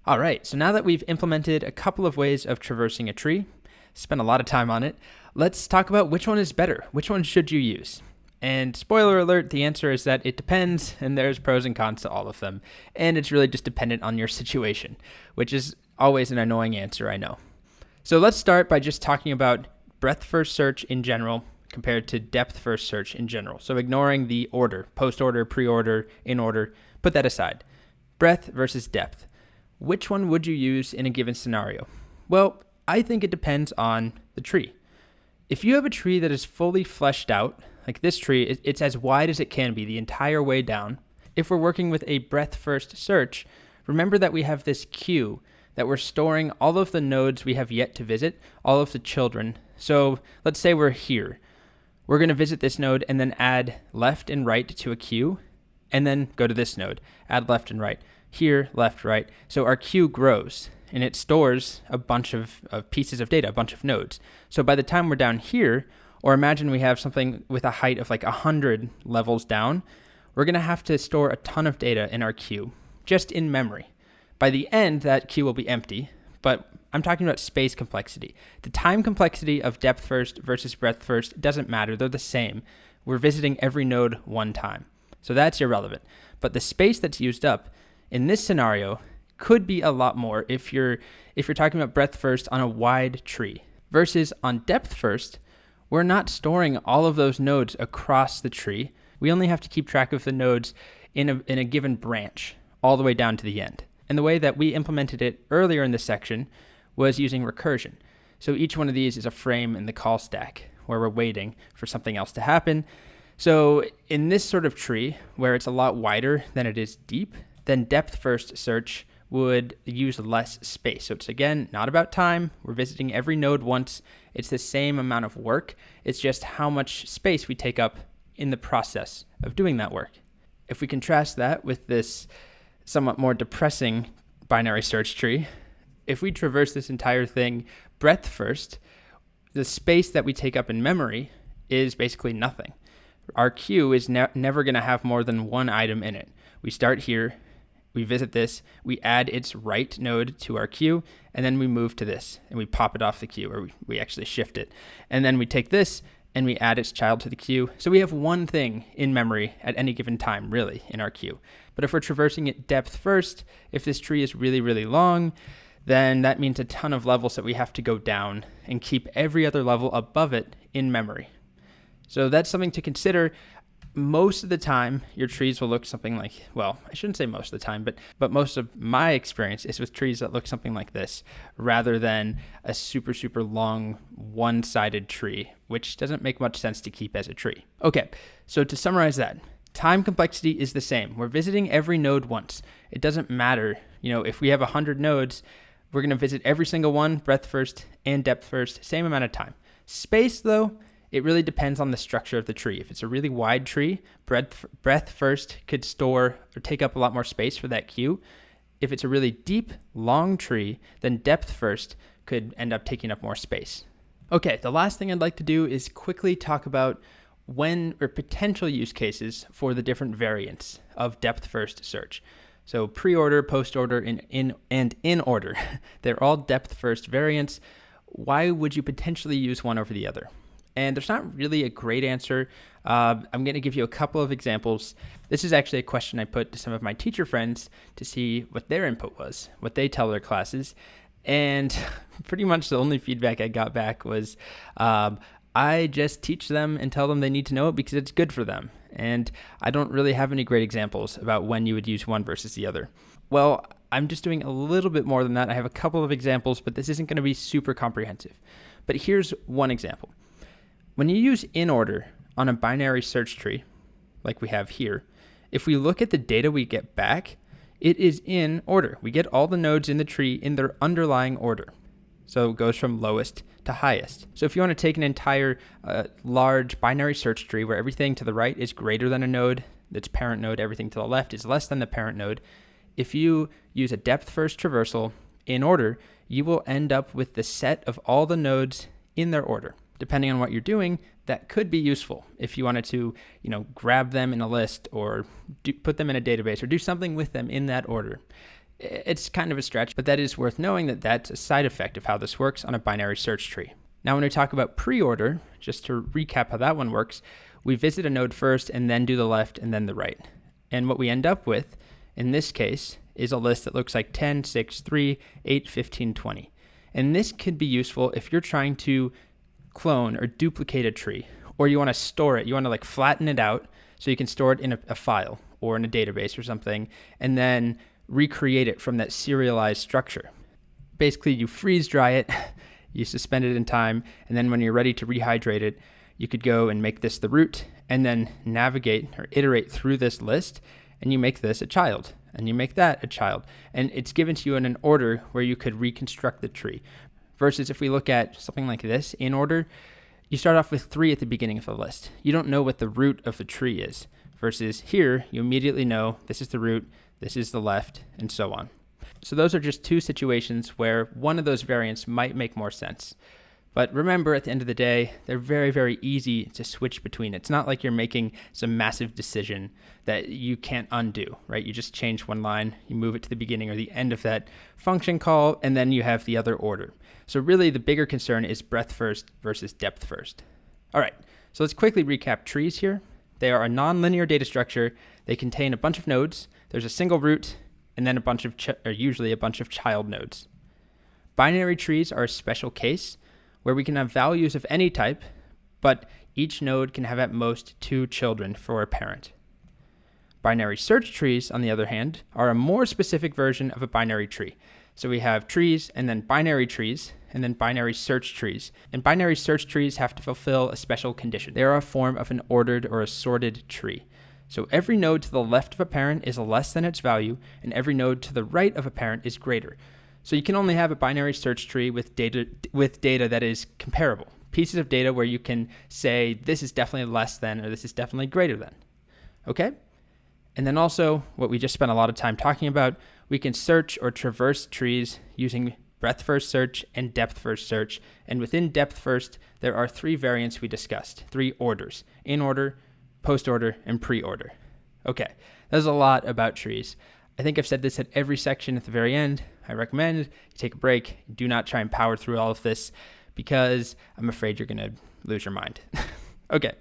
All right, so now that we've implemented a couple of ways of traversing a tree, spent a lot of time on it, let's talk about which one is better. Which one should you use? And spoiler alert, the answer is that it depends, and there's pros and cons to all of them. And it's really just dependent on your situation, which is always an annoying answer, I know. So let's start by just talking about breadth-first search in general compared to depth-first search in general. So ignoring the order, post-order, pre-order, in-order, put that aside. Breadth versus depth. Which one would you use in a given scenario? Well, I think it depends on the tree. If you have a tree that is fully fleshed out, like this tree, it's as wide as it can be the entire way down. If we're working with a breadth-first search, remember that we have this queue that we're storing all of the nodes we have yet to visit, all of the children. So let's say we're here. We're going to visit this node and then add left and right to a queue, and then go to this node, add left and right. Here, left, right. So our queue grows, and it stores a bunch of pieces of data, a bunch of nodes. So by the time we're down here, or imagine we have something with a height of like 100 levels down, we're going to have to store a ton of data in our queue, just in memory. By the end, that queue will be empty, but I'm talking about space complexity. The time complexity of depth first versus breadth first doesn't matter. They're the same. We're visiting every node one time. So that's irrelevant. But the space that's used up in this scenario could be a lot more if you're talking about breadth first on a wide tree. Versus on depth first, we're not storing all of those nodes across the tree. We only have to keep track of the nodes in a given branch all the way down to the end. And the way that we implemented it earlier in this section was using recursion. So each one of these is a frame in the call stack where we're waiting for something else to happen. So in this sort of tree, where it's a lot wider than it is deep, then depth-first search would use less space. So it's, again, not about time. We're visiting every node once. It's the same amount of work. It's just how much space we take up in the process of doing that work. If we contrast that with this somewhat more depressing binary search tree, if we traverse this entire thing breadth first, the space that we take up in memory is basically nothing. Our queue is never going to have more than one item in it. We start here, we visit this, we add its right node to our queue, and then we move to this, and we pop it off the queue, or we actually shift it. And then we take this, and we add its child to the queue. So we have one thing in memory at any given time, really, in our queue. But if we're traversing it depth first, if this tree is really, really long, then that means a ton of levels that we have to go down and keep every other level above it in memory. So that's something to consider. Most of the time, your trees will look something like, well, I shouldn't say most of the time, but most of my experience is with trees that look something like this, rather than a super, super long one-sided tree, which doesn't make much sense to keep as a tree. Okay, so to summarize that, time complexity is the same. We're visiting every node once. It doesn't matter, if we have 100 nodes, we're going to visit every single one, breadth first and depth first, same amount of time. Space, though, it really depends on the structure of the tree. If it's a really wide tree, breadth first could store or take up a lot more space for that queue. If it's a really deep, long tree, then depth first could end up taking up more space. Okay, the last thing I'd like to do is quickly talk about when or potential use cases for the different variants of depth first search. So pre-order, post-order, and in order. They're all depth first variants. Why would you potentially use one over the other? And there's not really a great answer. I'm going to give you a couple of examples. This is actually a question I put to some of my teacher friends to see what their input was, what they tell their classes. And pretty much the only feedback I got back was, I just teach them and tell them they need to know it because it's good for them. And I don't really have any great examples about when you would use one versus the other. Well, I'm just doing a little bit more than that. I have a couple of examples, but this isn't going to be super comprehensive. But here's one example. When you use in order on a binary search tree, like we have here, if we look at the data we get back, it is in order. We get all the nodes in the tree in their underlying order. So it goes from lowest to highest. So if you want to take an entire large binary search tree where everything to the right is greater than a node, its parent node, everything to the left is less than the parent node, if you use a depth first traversal in order, you will end up with the set of all the nodes in their order. Depending on what you're doing, that could be useful if you wanted to, grab them in a list or put them in a database or do something with them in that order. It's kind of a stretch, but that is worth knowing that that's a side effect of how this works on a binary search tree. Now, when we talk about pre-order, just to recap how that one works, we visit a node first and then do the left and then the right. And what we end up with, in this case, is a list that looks like 10, 6, 3, 8, 15, 20. And this could be useful if you're trying to clone or duplicate a tree, or you want to store it. You want to like flatten it out so you can store it in a file or in a database or something, and then recreate it from that serialized structure. Basically, you freeze dry it, you suspend it in time, and then when you're ready to rehydrate it, you could go and make this the root and then navigate or iterate through this list, and you make this a child, and you make that a child. And it's given to you in an order where you could reconstruct the tree. Versus if we look at something like this in order, you start off with 3 at the beginning of the list. You don't know what the root of the tree is. Versus here, you immediately know this is the root, this is the left, and so on. So those are just 2 situations where one of those variants might make more sense. But remember, at the end of the day, they're very, very easy to switch between. It's not like you're making some massive decision that you can't undo, right? You just change one line, you move it to the beginning or the end of that function call, and then you have the other order. So really, the bigger concern is breadth first versus depth first. All right, so let's quickly recap trees here. They are a nonlinear data structure. They contain a bunch of nodes. There's a single root, and then usually a bunch of child nodes. Binary trees are a special case where we can have values of any type, but each node can have at most 2 children for a parent. Binary search trees, on the other hand, are a more specific version of a binary tree. So we have trees, and then binary trees, and then binary search trees. And binary search trees have to fulfill a special condition. They are a form of an ordered or a sorted tree. So every node to the left of a parent is less than its value, and every node to the right of a parent is greater. So you can only have a binary search tree with data that is comparable. Pieces of data where you can say this is definitely less than or this is definitely greater than. Okay? And then also, what we just spent a lot of time talking about, we can search or traverse trees using breadth first search and depth first search. And within depth first, there are 3 variants we discussed, 3 orders: in order, post order, and pre-order. Okay, that's a lot about trees. I think I've said this at every section at the very end. I recommend you take a break. Do not try and power through all of this because I'm afraid you're going to lose your mind. Okay.